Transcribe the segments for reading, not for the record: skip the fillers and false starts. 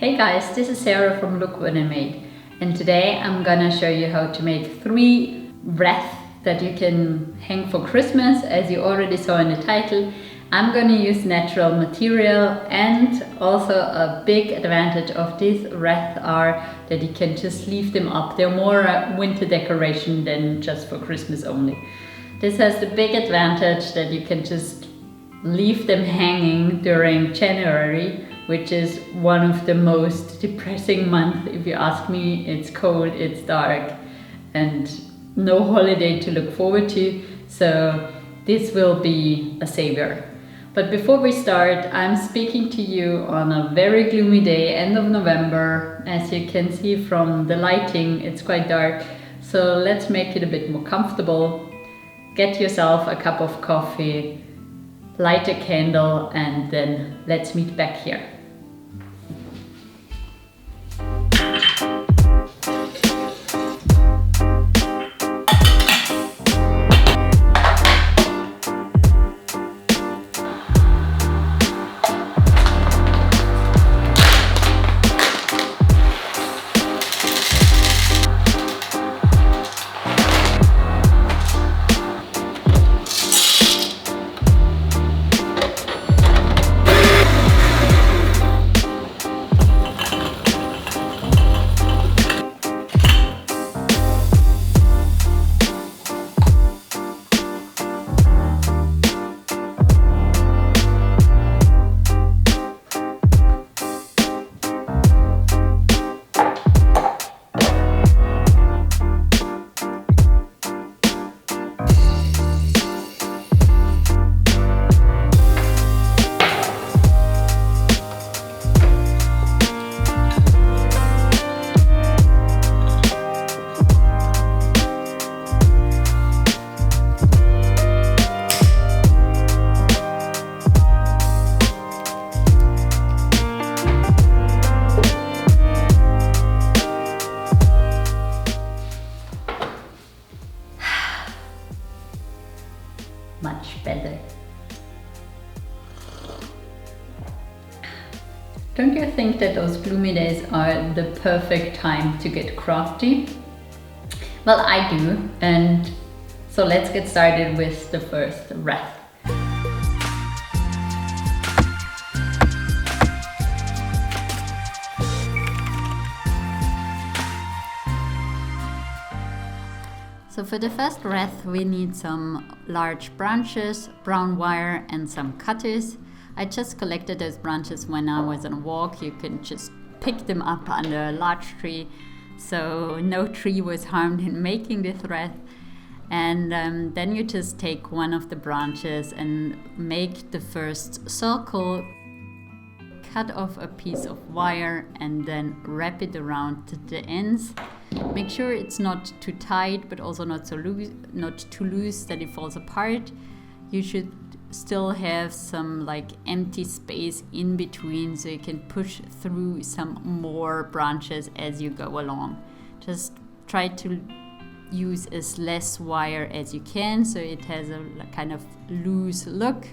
Hey guys, this is Sarah from Look What I Made, and today I'm gonna show you how to make 3 wreaths that you can hang for Christmas. As you already saw in the title, I'm gonna use natural material, and also a big advantage of these wreaths are that you can just leave them up. They're more a winter decoration than just for Christmas only. This has the big advantage that you can just leave them hanging during January, which is one of the most depressing months. If you ask me, it's cold, it's dark, and no holiday to look forward to. So this will be a savior. But before we start, I'm speaking to you on a very gloomy day, end of November. As you can see from the lighting, it's quite dark. So let's make it a bit more comfortable. Get yourself a cup of coffee, light a candle, and then let's meet back here. Much better. Don't you think that those gloomy days are the perfect time to get crafty? Well, I do, and so let's get started with the first wreath. So for the first wreath we need some large branches, brown wire, and some cutters. I just collected those branches when I was on a walk. You can just pick them up under a large tree, so no tree was harmed in making this wreath. And then you just take one of the branches and make the first circle, cut off a piece of wire, and then wrap it around the ends. Make sure it's not too tight, but also not too loose that it falls apart. You should still have some empty space in between, so you can push through some more branches as you go along. Just try to use as less wire as you can, so it has a kind of loose look,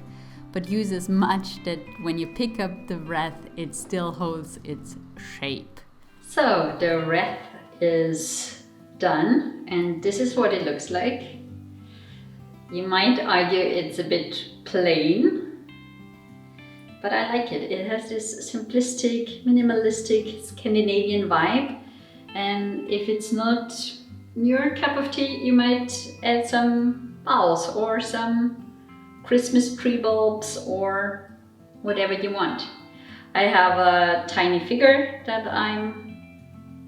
but use as much that when you pick up the wreath, it still holds its shape. So the wreath is done, and this is what it looks like. You might argue it's a bit plain, but I like it. It has this simplistic, minimalistic Scandinavian vibe, and if it's not your cup of tea, you might add some boughs or some Christmas tree bulbs or whatever you want. I have a tiny figure that I'm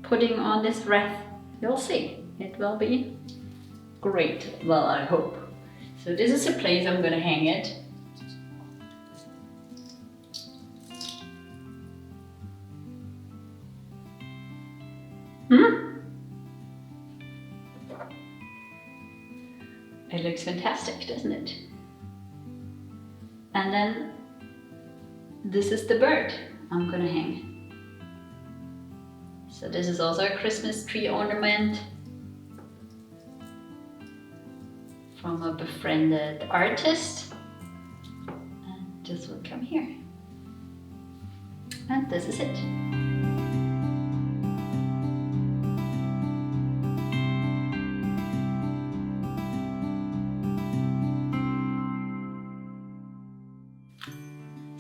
putting on this wreath. You'll see, it will be great. Well, I hope. So this is the place I'm gonna hang it. It looks fantastic, doesn't it? And then this is the bird I'm gonna hang. So this is also a Christmas tree ornament from a befriended artist. And this will come here. And this is it.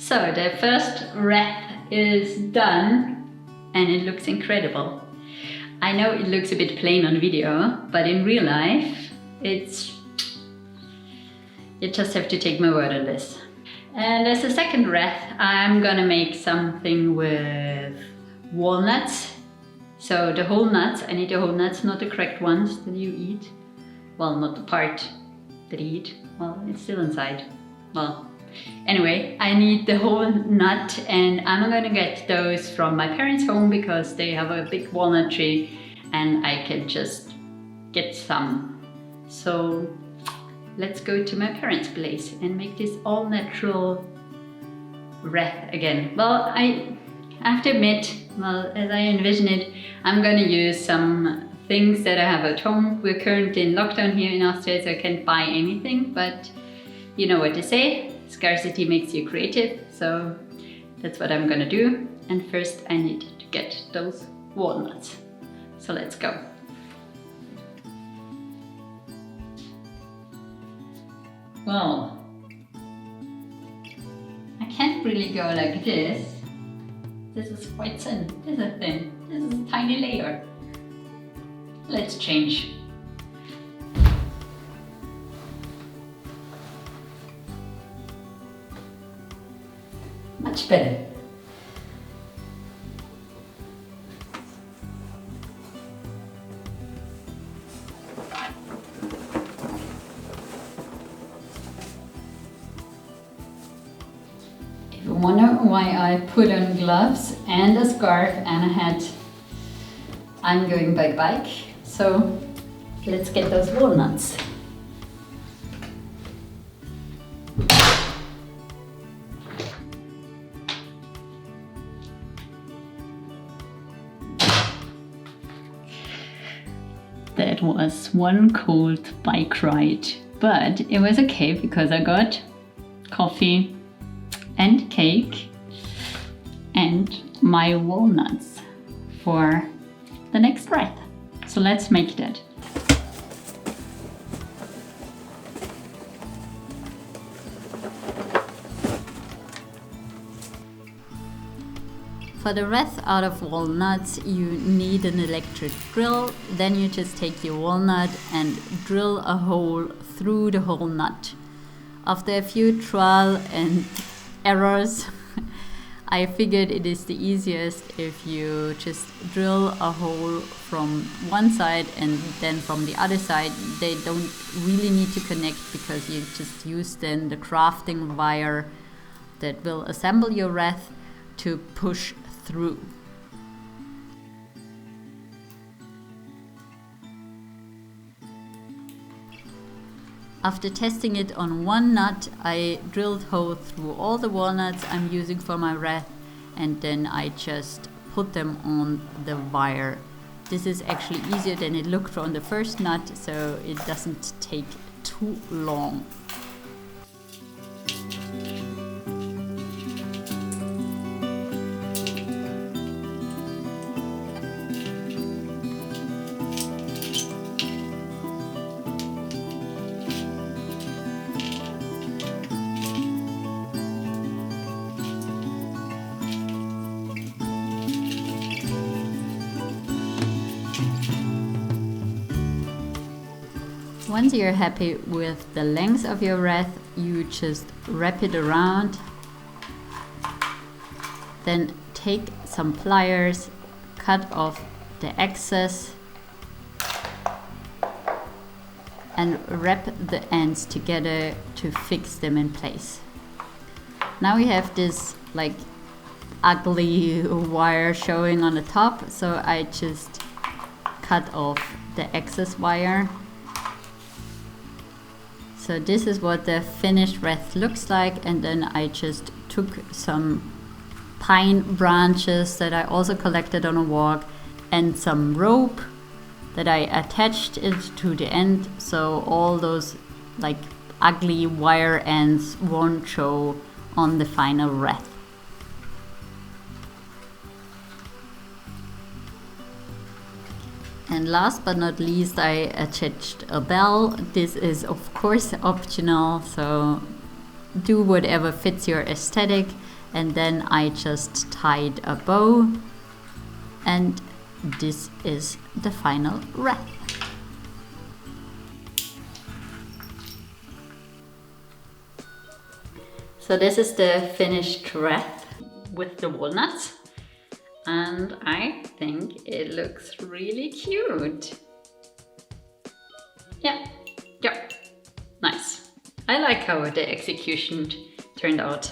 So the first wreath is done and it looks incredible. I know it looks a bit plain on video, but in real life, you just have to take my word on this. And as a second wreath, I'm gonna make something with walnuts. So the whole nuts, I need the whole nuts, not the cracked ones that you eat. Well, not the part that you eat. Well, it's still inside. Well, anyway, I need the whole nut and I'm gonna get those from my parents' home because they have a big walnut tree and I can just get some. So let's go to my parents' place and make this all natural wreath again. Well, I have to admit, well, as I envision it, I'm gonna use some things that I have at home. We're currently in lockdown here in Austria, so I can't buy anything, but you know what they say, scarcity makes you creative, so that's what I'm gonna do. And first I need to get those walnuts. So let's go. Well, I can't really go like this. This is quite thin. This is thin. This is a tiny layer. Let's change. Much better. If you wonder why I put on gloves and a scarf and a hat, I'm going by bike. So let's get those walnuts. That was one cold bike ride, but it was okay because I got coffee and cake and my walnuts for the next wreath. So let's make that. For the wreath out of walnuts, you need an electric drill. Then you just take your walnut and drill a hole through the whole nut. After a few trial and errors, I figured it is the easiest if you just drill a hole from one side and then from the other side. They don't really need to connect because you just use then the crafting wire that will assemble your wreath to push through. After testing it on one nut, I drilled hole through all the walnuts I'm using for my wreath, and then I just put them on the wire. This is actually easier than it looked on the first nut, so it doesn't take too long. Once you're happy with the length of your wreath, you just wrap it around. Then take some pliers, cut off the excess and wrap the ends together to fix them in place. Now we have this like ugly wire showing on the top, so I just cut off the excess wire. So this is what the finished wreath looks like, and then I just took some pine branches that I also collected on a walk and some rope that I attached it to the end, so all those like ugly wire ends won't show on the final wreath. And last but not least, I attached a bell. This is of course optional, so do whatever fits your aesthetic. and then I just tied a bow, and this is the final wreath. So this is the finished wreath with the walnuts, and I think it looks really cute. Yeah, nice. I like how the execution turned out.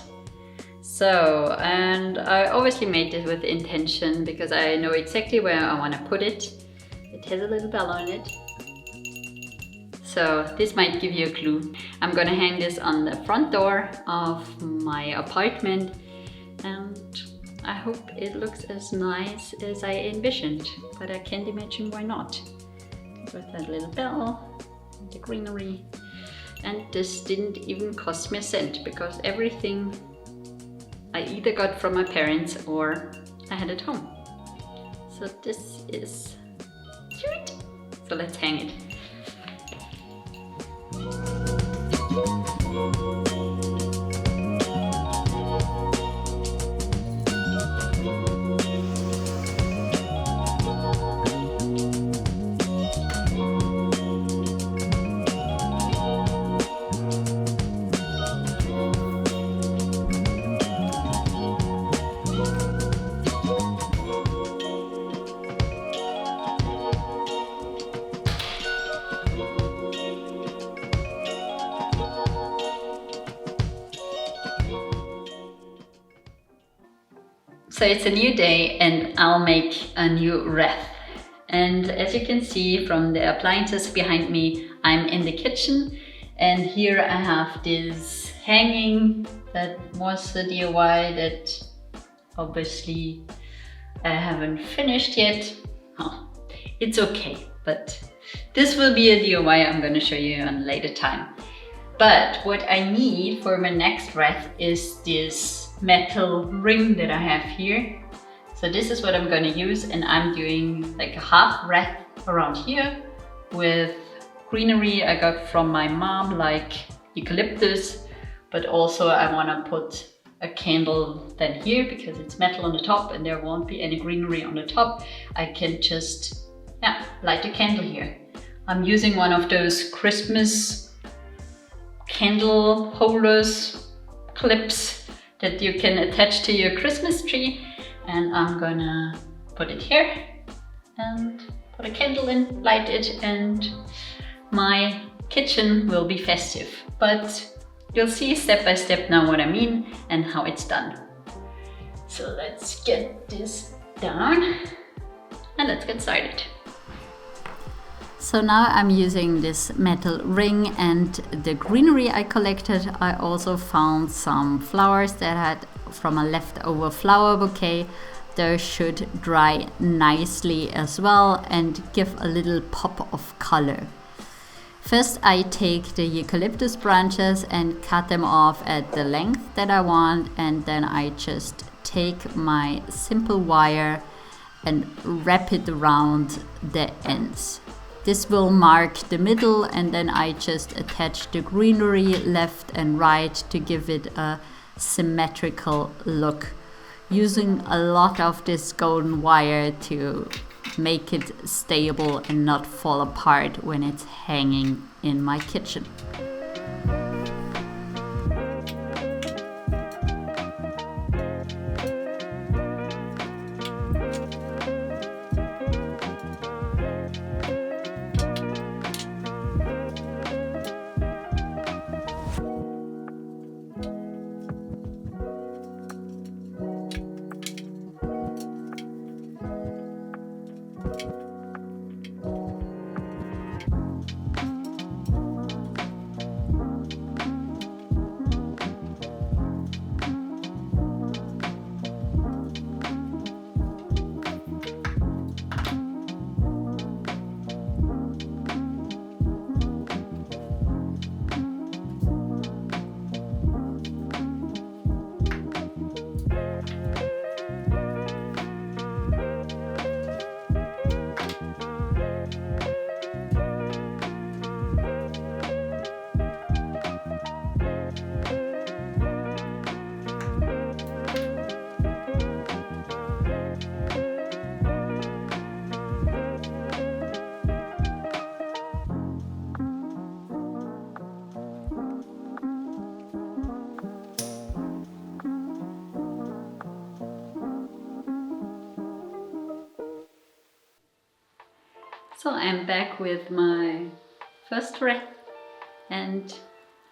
So, and I obviously made this with intention because I know exactly where I want to put it. It has a little bell on it. So this might give you a clue. I'm gonna hang this on the front door of my apartment, and I hope it looks as nice as I envisioned, but I can't imagine why not. With that little bell, the greenery, and this didn't even cost me a cent because everything I either got from my parents or I had at home. So this is cute. So let's hang it. So it's a new day and I'll make a new wreath. And as you can see from the appliances behind me, I'm in the kitchen, and here I have this hanging that was a DIY that obviously I haven't finished yet. Oh, it's okay, but this will be a DIY I'm going to show you on a later time. But what I need for my next wreath is this metal ring that I have here. So this is what I'm going to use, and I'm doing like a half wreath around here with greenery I got from my mom, like eucalyptus, but also I want to put a candle then here because it's metal on the top and there won't be any greenery on the top. I can just light a candle here. I'm using one of those Christmas candle holders, clips that you can attach to your Christmas tree, and I'm gonna put it here and put a candle in, light it, and my kitchen will be festive. But you'll see step by step now what I mean and how it's done. So let's get this down and let's get started. So now I'm using this metal ring and the greenery I collected. I also found some flowers that I had from a leftover flower bouquet. Those should dry nicely as well and give a little pop of color. First I take the eucalyptus branches and cut them off at the length that I want, and then I just take my simple wire and wrap it around the ends. This will mark the middle, and then I just attach the greenery left and right to give it a symmetrical look, using a lot of this golden wire to make it stable and not fall apart when it's hanging in my kitchen. So I'm back with my first wreath and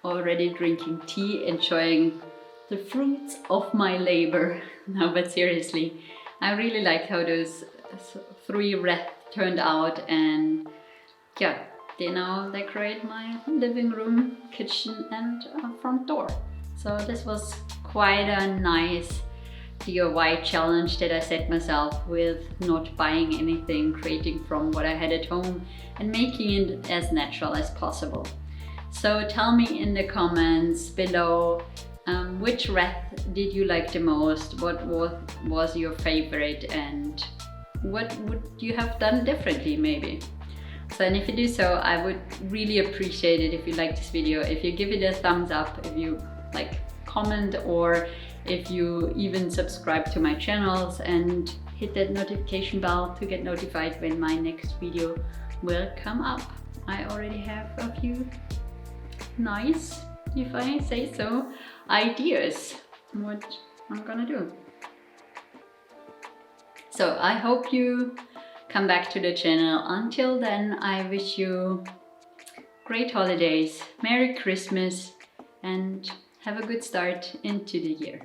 already drinking tea, enjoying the fruits of my labor. No, but seriously, I really like how those 3 wreaths turned out, and yeah, they now decorate my living room, kitchen and front door. So this was quite a nice DIY challenge that I set myself with not buying anything, creating from what I had at home and making it as natural as possible. So tell me in the comments below, which wreath did you like the most? What was your favorite, and what would you have done differently maybe? So, and if you do so, I would really appreciate it if you like this video, if you give it a thumbs up, if you comment, or if you even subscribe to my channels and hit that notification bell to get notified when my next video will come up. I already have a few nice, if I say so, ideas what I'm gonna do. So I hope you come back to the channel. Until then, I wish you great holidays, Merry Christmas, and have a good start into the year.